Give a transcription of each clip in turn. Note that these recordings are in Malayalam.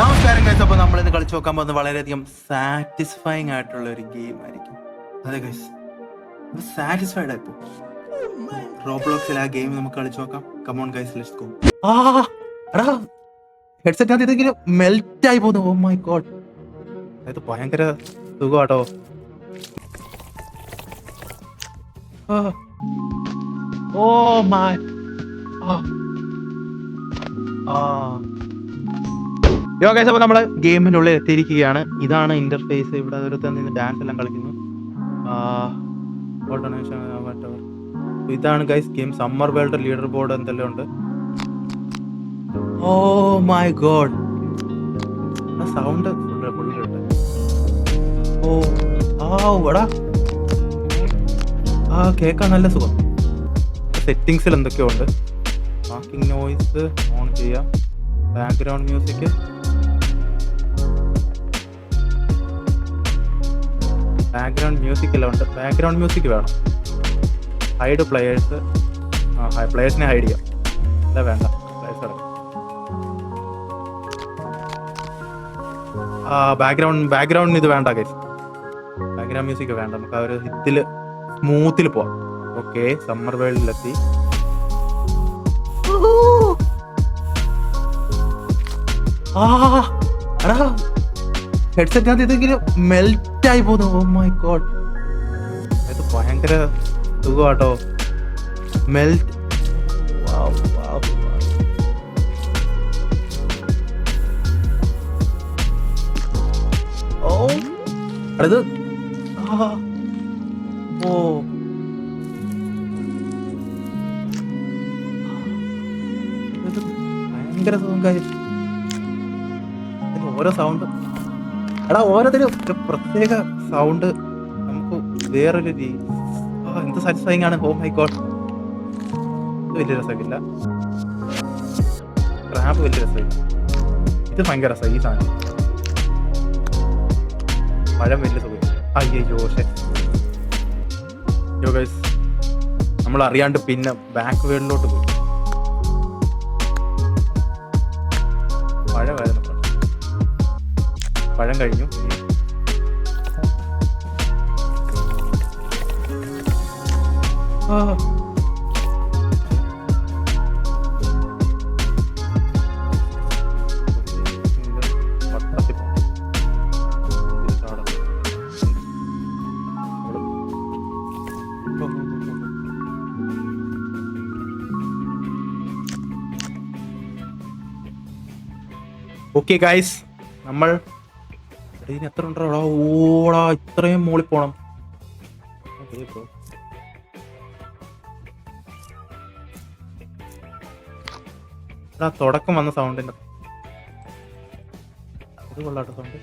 നമസ്കാരം ഗൈസ്. അപ്പോൾ നമ്മൾ ഇന്ന് കളിച്ചു നോക്കാൻ പോകുന്നത് വളരെയധികം സാറ്റിസ്ഫൈങ് ആയിട്ടുള്ള ഒരു ഗെയിം ആയിരിക്കും. അതെ ഗൈസ്, സാറ്റിസ്ഫൈഡ് ആയിപ്പോ റോബ്ലോക്സിൽ ആ ഗെയിം നമുക്ക് കളിച്ചു നോക്കാം. Come on guys, let's go. എടാ, ഹെഡ്സെറ്റ് ഇതെങ്കിലും മെൽറ്റ് ആയി പോകുന്നു. ഓ മൈ ഗോഡ്, അത് ഭയങ്കര സുഖമാട്ടോ. ഓ മൈ യോ ഗൈസ്, അപ്പോൾ നമ്മൾ ഗെയിമിനുള്ളിൽ എത്തിയിരിക്കുകയാണ്. ഇതാണ് ഇന്റർഫേസ്. ഇവിടെ ഒരുത്തൻ നിന്ന് ഡാൻസ് എല്ലാം കളിക്കുന്നു. ഇതാണ് guys game. Summer world leader board എന്തെല്ലാം ഉണ്ട്. ഓ മൈ ഗോഡ്, സൗണ്ട് ഫുള്ളുണ്ട്. എടാ, കേൾക്കാൻ നല്ല സുഖം. സെറ്റിങ്സിൽ എന്തൊക്കെയോ ഉണ്ട്. മാർക്കിംഗ് നോയ്സ് ഓൺ ചെയ്യാം. ബാക്ക്ഗ്രൗണ്ട് മ്യൂസിക്, എല്ലാം ഉണ്ട്. ബാക്ക്ഗ്രൗണ്ട് മ്യൂസിക് വേണം. ഹൈഡ് പ്ലെയേഴ്സ്, പ്ലെയേഴ്സിനെ ഹൈഡ് ചെയ്യാം. അല്ല വേണ്ട, പ്ലെയേഴ്സ് അടക്കം. ബാക്ക്ഗ്രൗണ്ട് ഇത് വേണ്ട ഗൈസ്, ബാക്ക്ഗ്രൗണ്ട് മ്യൂസിക് വേണ്ട. നമുക്ക് ആ ഒരു ഇതില് സ്മൂത്തിൽ പോവാം. ഓക്കെ, സമ്മർ വേൾഡിലെത്തി. ഹെഡ്സെറ്റ് ഇതെങ്കിലും മെൽറ്റ് ആയി പോകുന്നു. ഓ മൈ ഗോഡ്, ഇത് ഭയങ്കര സുഖമാട്ടോ. മെൽറ്റ്. ഓ അത് ഭയങ്കര സുഖം കാര്യം. ഓരോ സൗണ്ട്, ഓരോന്നിനും ഒരു പ്രത്യേക സൗണ്ട്. നമുക്ക് വേറൊരു എന്ത് സാറ്റിസ്ഫൈങ് ആണ്. ഓ മൈ ഗോഡ്, ഇത് വലിയ രസമില്ല. ക്രാബ് വലിയ രസമില്ല. ഇത് ഭയങ്കര രസം. ഈ സാധനം പഴം വലിയ സുഖം. അയ്യോ ഗൈസ്, നമ്മൾ അറിയാണ്ട് പിന്നെ ബാക്ക് വേൾഡിലോട്ട് പോയി. പഴം കഴിഞ്ഞു. ഓക്കെ ഗൈസ്, നമ്മൾ ഇതിന് എത്ര ഉണ്ടോ? ഓടാ, ഇത്രയും മോളിൽ പോണം. തുടക്കം വന്ന സൗണ്ടിന്റെ ഇത് കൊള്ളാട്ടോ. സൗണ്ട്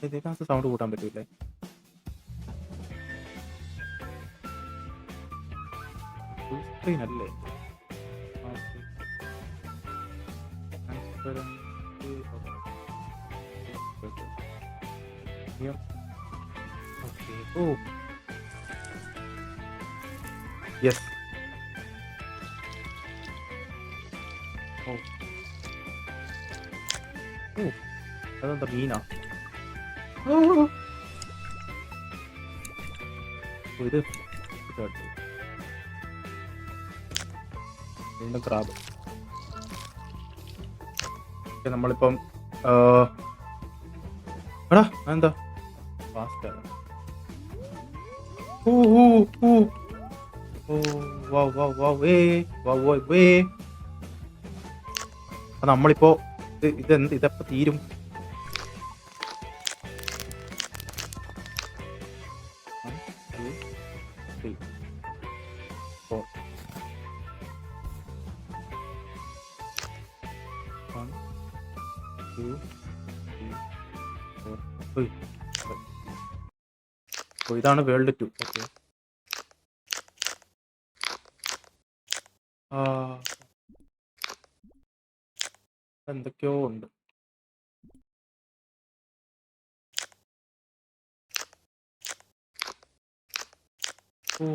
ഇതിനകത്ത് സൗണ്ട് കൂട്ടാൻ പറ്റൂലേ? ഫുൾ സ്ക്രീൻ അല്ലേ? യെസ്. അതെന്താ മീനാ? ഇത് വീണ്ടും ക്രാബ്. നമ്മളിപ്പം എന്താ ഫാസ്റ്റ് നമ്മളിപ്പോ ഇതെപ്പോ തീരും? ഇതാണ് വേൾഡ് 2. ഓക്കെ, എന്തൊക്കെയോ ഉണ്ട്. ഓ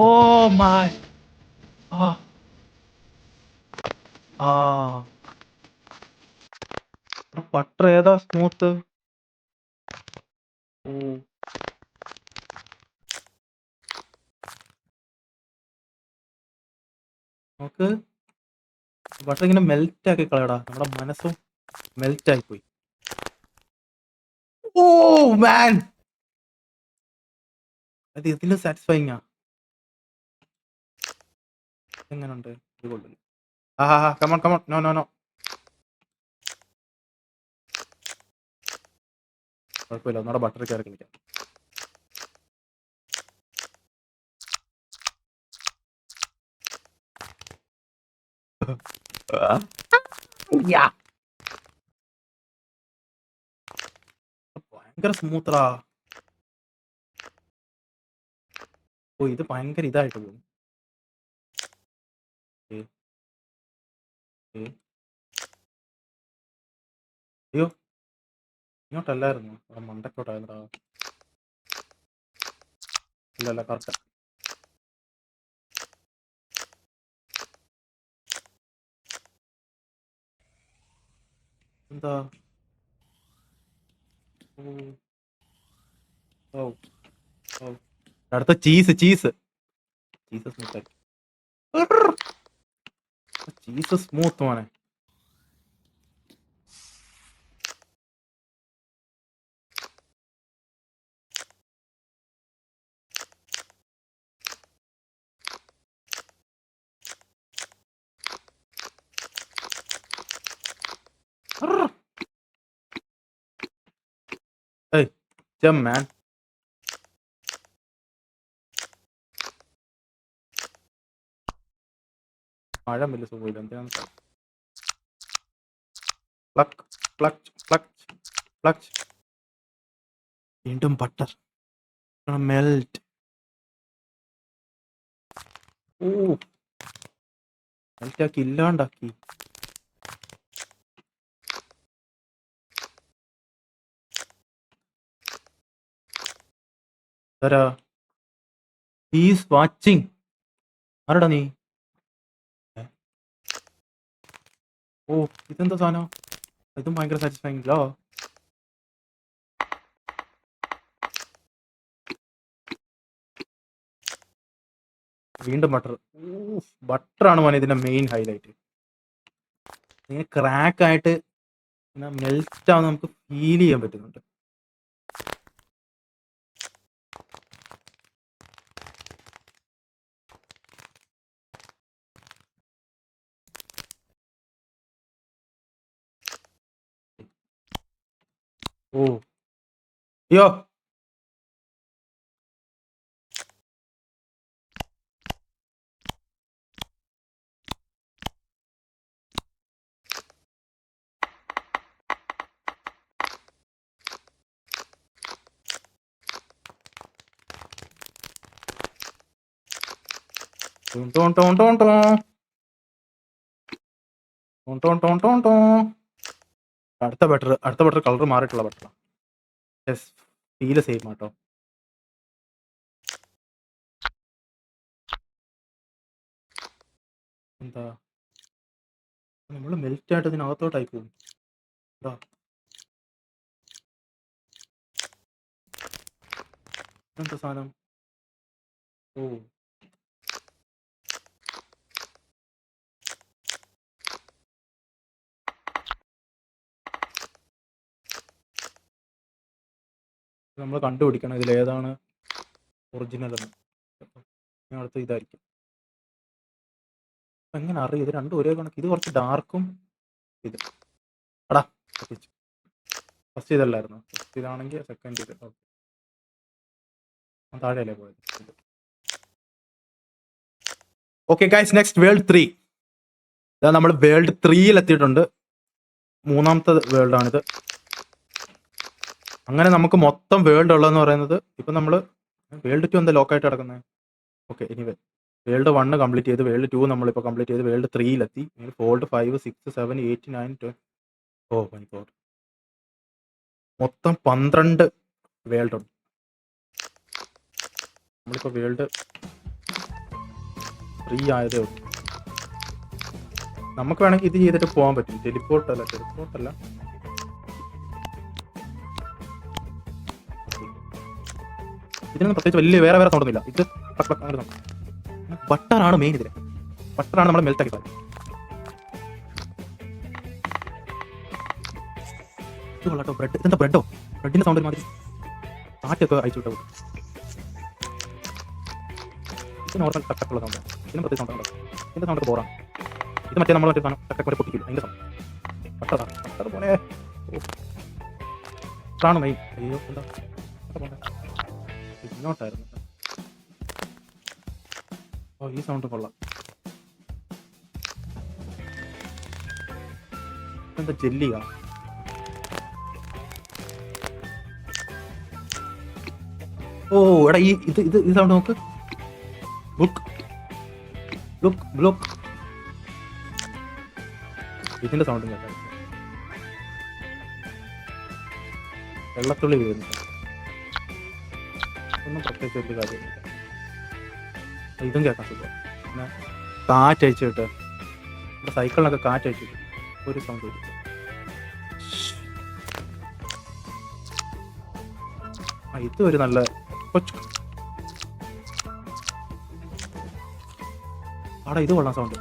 ഓ മൈ ബട്ടർ ഏതാ സ്മൂത്ത്? നമുക്ക് ബട്ടർ ഇങ്ങനെ മെൽറ്റ് ആക്കി കളയടാ. നമ്മുടെ മനസ്സും മെൽറ്റ് ആയി പോയി. ഓ മാൻ, അത് ഇതിലും സാറ്റിസ്ഫൈങ് ആ. എങ്ങനെയുണ്ട്? Come on come on, no no no, കുഴപ്പമില്ല, ഒന്നുകൂടെ ബട്ടർ കയറി കളിക്കാം. ഭയങ്കര സ്മൂത്തറാ. ഓ ഇത് ഭയങ്കര ഇതായിട്ട് പോകും. അയ്യോ ഇങ്ങോട്ടല്ലായിരുന്നു, മണ്ടക്കോട്ടായിരുന്നടാ. ഇല്ലല്ല, കറക്റ്റ്. എന്താ? ഓ ഓ, അടുത്ത ചീസ് ചീസ് ചീസ് സ്മൂത്ത് ആയി. ചീസ് സ്മൂത്ത് മോനെ. Hey, jump man. മഴ വലിയ സുഖമില്ല, എന്തിനാണ്? Pluck pluck pluck pluck. വീണ്ടും ബട്ടർ മെൽറ്റ്. ഓ മെൽറ്റ് ആക്കി ഇല്ലാണ്ടാക്കി. ആരാ? Is watching. ആരടാ നീ? ഓ ഇതെന്താ സാധനം? ഇതും ഭയങ്കര സാറ്റിസ്ഫൈങ് ഇല്ലോ. വീണ്ടും ബട്ടർ. ബട്ടറാണ് മോനെ ഇതിന്റെ മെയിൻ ഹൈലൈറ്റ്. ഇങ്ങനെ ക്രാക്ക് ആയിട്ട് മെൽറ്റ് ആവുന്ന നമുക്ക് ഫീൽ ചെയ്യാൻ പറ്റുന്നുണ്ട്. ഓ അയ്യോ, അടുത്ത ബട്ടർ കളർ മാറിയിട്ടുള്ള ബട്ടർ. യെസ്, ഫീല് സെയിം ആട്ടോ. എന്താ നമ്മള് മെൽറ്റ് ആയിട്ട് ഇതിനകത്തോട്ടായി പോകും. എന്താ സാധനം? ഓ നമ്മൾ കണ്ടുപിടിക്കണം ഇതിൽ ഏതാണ് ഒറിജിനൽ എന്ന്. അടുത്ത് ഇതായിരിക്കും. എങ്ങനെ അറിയാം? ഇത് രണ്ടും ഒരേ കണക്ക്. ഇത് കുറച്ച് ഡാർക്കും ഇത്. അടാ ഫസ്റ്റ് ഇതല്ലായിരുന്നു. ഫസ്റ്റ് ഇതാണെങ്കിൽ സെക്കൻഡ് ഇത്. താഴെയല്ലേ പോയത്? Okay guys, next world 3. ഇതാ നമ്മൾ വേൾഡ് 3 എത്തിയിട്ടുണ്ട്. മൂന്നാമത്തെ വേൾഡാണിത്. അങ്ങനെ നമുക്ക് മൊത്തം വേൾഡ് ഉള്ളതെന്ന് പറയുന്നത് ഇപ്പം നമ്മൾ വേൾഡ് 2 എന്താ ലോക്കായിട്ട് കിടക്കുന്നത്? ഓക്കെ, ഇനി വേൾഡ് 1 കംപ്ലീറ്റ് ചെയ്ത് വേൾഡ് 2 നമ്മളിപ്പോൾ കംപ്ലീറ്റ് ചെയ്ത് world 3 fold 5, 6, 7, 8, 9, 10. Oh my God, മൊത്തം 12 വേൾഡ് ഉണ്ട്. നമ്മളിപ്പോൾ വേൾഡ് ഫ്രീ ആയതേ ഉള്ളൂ. നമുക്ക് വേണമെങ്കിൽ ഇത് ചെയ്തിട്ട് പോകാൻ പറ്റും. ടെലിപ്പോർട്ടല്ല ഇതിനൊന്നും പ്രത്യേകിച്ച് വലിയ വേറെ സൗണ്ടൊന്നുമില്ല. ഇത് ബട്ടറാണ് മെയിൻ. ഇതിന് ബട്ടറാണ് നമ്മൾ മെൽറ്റാക്കി സാധിക്കും. ഇത് കൊള്ളാട്ടോ. ബ്രെഡ്, ഇതെന്താ ബ്രെഡോ? ബ്രെഡിന്റെ സൗണ്ട് മാതിരി കാറ്റൊക്കെ അയച്ചു വിട്ടോ. ഇത് നോർമൽ ടക്കുള്ള സൗണ്ടാണ്. ഇതിനും പ്രത്യേക സൗണ്ട് ഉണ്ടാവും. ഇതിന്റെ സൗണ്ട് ബോറാണ്. ഇത് മറ്റേ നമ്മൾ മറ്റേ സാധനം ടക്കൊക്കെ പൊട്ടിക്കില്ല, അതിന്റെ സൗണ്ട്. ബട്ടർ പോലെ ആണ് മെയിൻ. അയ്യോ എന്താ ഇങ്ങോട്ടായിരുന്നു. ഓ ഈ സൗണ്ട് കൊള്ളാം. എന്താ ജെല്ലിയാ? ഓ എടാ ഈ ഇത് ഇത് ഈ സൗണ്ട് നോക്ക്. ബ്ലോക്ക് ഇതിന്റെ സൗണ്ടും കേട്ടോ. വെള്ളത്തുള്ളി വീഴുന്നു. ഒന്നും പ്രത്യേകിച്ച് വലിയ കാര്യമില്ല. ഇതും കേൾക്കാൻ സുഖം. പിന്നെ കാറ്റയച്ചിട്ട് ഇവിടെ സൈക്കിളിനൊക്കെ കാറ്റയച്ചിട്ട് ഒരു സൗണ്ട് വരും. ഇത് ഒരു നല്ല ആടാ ഇത് കൊള്ളാം സൗണ്ട്.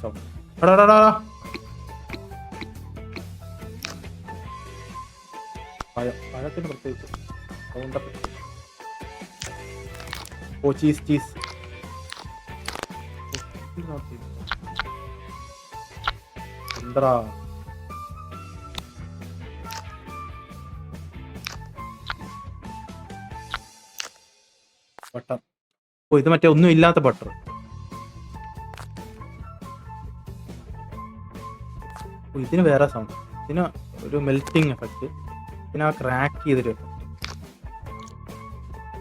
സൗണ്ട് പഴത്തിന് പ്രത്യേകിച്ച് സൗണ്ടൊക്കെ. ഓ ചീസ് എന്താ ബട്ടർ. ഓ ഇത് മറ്റേ ഒന്നും ഇല്ലാത്ത ബട്ടർ. ഇതിന് വേറെ സൗണ്ട്. ഇതിന് ഒരു മെൽറ്റിങ് എഫക്റ്റ്. പിന്നെ ആ ക്രാക്ക് ചെയ്തൊരു എഫക്റ്റ്.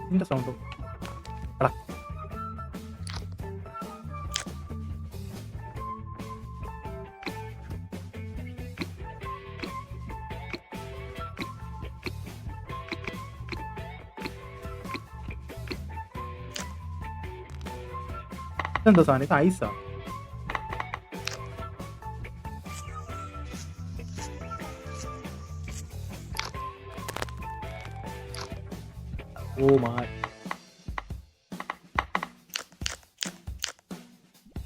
ഇതിന്റെ സൗണ്ട് എന്താ സാധനം? ഇത് ഐസാ. ഓ മൈ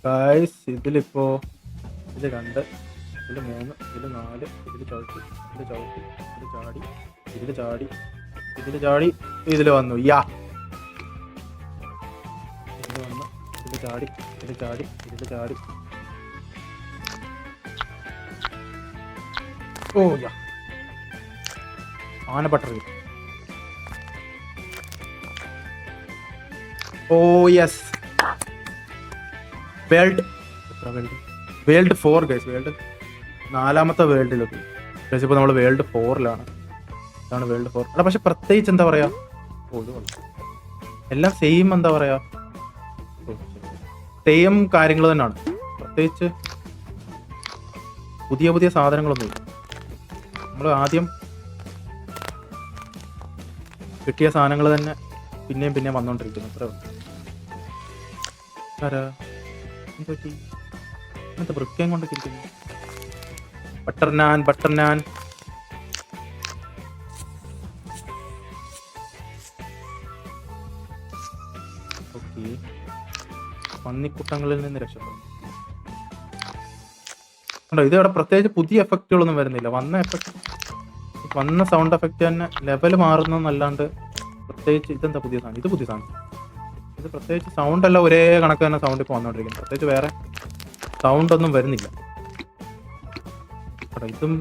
ഗൈസ്, ഇതിലിപ്പോ ഇത് 2, ഇതിൽ 3, ഇതിൽ 4, ഇതിൽ ചവിട്ടി, ഇതിൽ ചവിട്ടി, ഇതിൽ ചാടി, ഇതിൽ ചാടി, ഇതിൽ ചാടി, ഇതിൽ വന്നു. ഇതിൽ വന്നു, ഇതിൽ ചാടി, ഇതിൽ ചാടി, ഇതിൽ ചാടി. ഓ യാ ആന butter. Oh yes, world 4 guys. World 4ാമത്തെ വേൾഡിലെത്തി ഗൈസ്. ഇപ്പോൾ നമ്മൾ വേൾഡ് 4ലാണ്. ഇതാണ് വേൾഡ് 4. അല്ല പക്ഷെ പ്രത്യേകിച്ച് എന്താ പറയാ, എല്ലാം സെയിം എന്താ പറയാ, സെയിം കാര്യങ്ങൾ തന്നെയാണ്. പ്രത്യേകിച്ച് പുതിയ സാധനങ്ങളൊന്നും. നമ്മൾ ആദ്യം കിട്ടിയ സാധനങ്ങൾ തന്നെ പിന്നെയും വന്നോണ്ടിരിക്കുന്നു. അത്ര പറ്റി ഇന്നത്തെ വൃക്കയും കൊണ്ടൊക്കെ ഇരിക്കുന്നു. ബട്ടർ നാൻ. ഓക്കെ, പന്നിക്കുട്ടങ്ങളിൽ നിന്ന് രക്ഷപ്പെടും. ഇത് ഇവിടെ പ്രത്യേകിച്ച് പുതിയ എഫക്റ്റുകളൊന്നും വരുന്നില്ല. വന്ന സൗണ്ട് എഫക്റ്റ് തന്നെ ലെവൽ മാറുന്നല്ലാണ്ട് പ്രത്യേകിച്ച് ഇതെന്താ പുതിയ സാധനം? ഇത് പുതിയ സാധനം. ഇത് പ്രത്യേകിച്ച് സൗണ്ട് എല്ലാം ഒരേ കണക്ക് തന്നെ സൗണ്ട് ഇപ്പോൾ വന്നുകൊണ്ടിരിക്കുന്നു. പ്രത്യേകിച്ച് വേറെ സൗണ്ട് ഒന്നും വരുന്നില്ല. ഇതും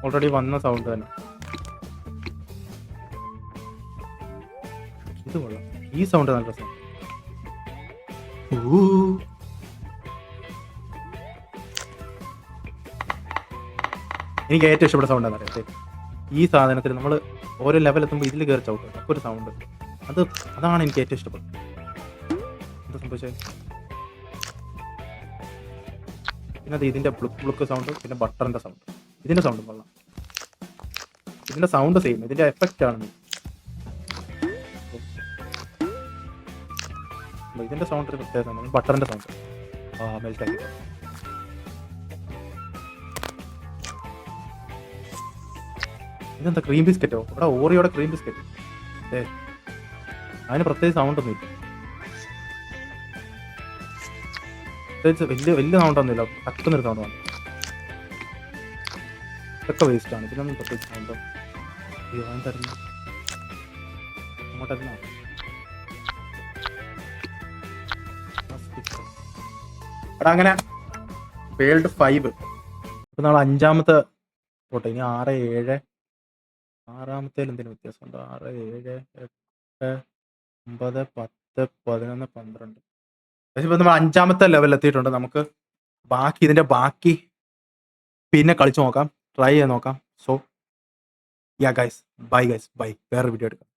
ഓൾറെഡി വന്ന സൗണ്ട് തന്നെ. ഇത് കൊള്ളാം. ഈ സൗണ്ട് നല്ല സൗണ്ട്. എനിക്ക് ഏറ്റവും ഇഷ്ടപ്പെട്ട സൗണ്ട് എന്താ പറയുക, ഈ സാധനത്തിൽ നമ്മൾ ഓരോ ലെവൽ എത്തുമ്പോൾ ഇതിൽ കയറി ചവിട്ടും. അപ്പോൾ ഒരു സൗണ്ട് അതാണ് എനിക്ക് ഏറ്റവും ഇഷ്ടപ്പെട്ടത്. എന്താ സംഭവിച്ചത്? പിന്നെ അത് ഇതിൻ്റെ ബ്ലുക്ക് സൗണ്ട്, പിന്നെ ബട്ടറിൻ്റെ സൗണ്ട്. ഇതിൻ്റെ സൗണ്ടും കൊള്ളാം. ഇതിന്റെ സൗണ്ട് സെയിം, ഇതിന്റെ എഫക്റ്റ് ആണ്. ഇതിന്റെ സൗണ്ട് ഒരു പ്രത്യേകത, ബട്ടറിന്റെ സൗണ്ട് മെൽറ്റ് ആക്കി. ഇതെന്താ ക്രീം ബിസ്ക്കറ്റോ? ഇവിടെ ഓറിയോടെ ക്രീം ബിസ്ക്കറ്റ്. അതിന് പ്രത്യേകിച്ച് സൗണ്ട് ഒന്നും ഇല്ല, പ്രത്യേകിച്ച് വലിയ സൗണ്ട് ഒന്നുമില്ല, ടക്കുന്നൊരു സൗണ്ട് ആണ്. ഇതൊക്കെ വേസ്റ്റ് ആണ്, ഇതിനൊന്നും പ്രത്യേകിച്ച് സൗണ്ട്. അയ്യോ ഞാൻ തരുന്നു അങ്ങോട്ടല്ല. എടാ അങ്ങനെ വേൾഡ് 5 ഇപ്പൊ നാളെ 5ാമത്തെ പോട്ടെ. ഇനി 6, 7, 6ാമത്തേൽ എന്തെങ്കിലും വ്യത്യാസമുണ്ടോ? 6, 7, 8, 9, 10, 11, 12. പക്ഷെ ഇപ്പൊ നമ്മൾ 5ാമത്തെ ലെവലിൽ എത്തിയിട്ടുണ്ട്. നമുക്ക് ഇതിന്റെ ബാക്കി പിന്നെ കളിച്ചു നോക്കാം, ട്രൈ ചെയ്ത് നോക്കാം. So yeah guys, bye guys, bye. വേറെ വീഡിയോ എടുക്കാം.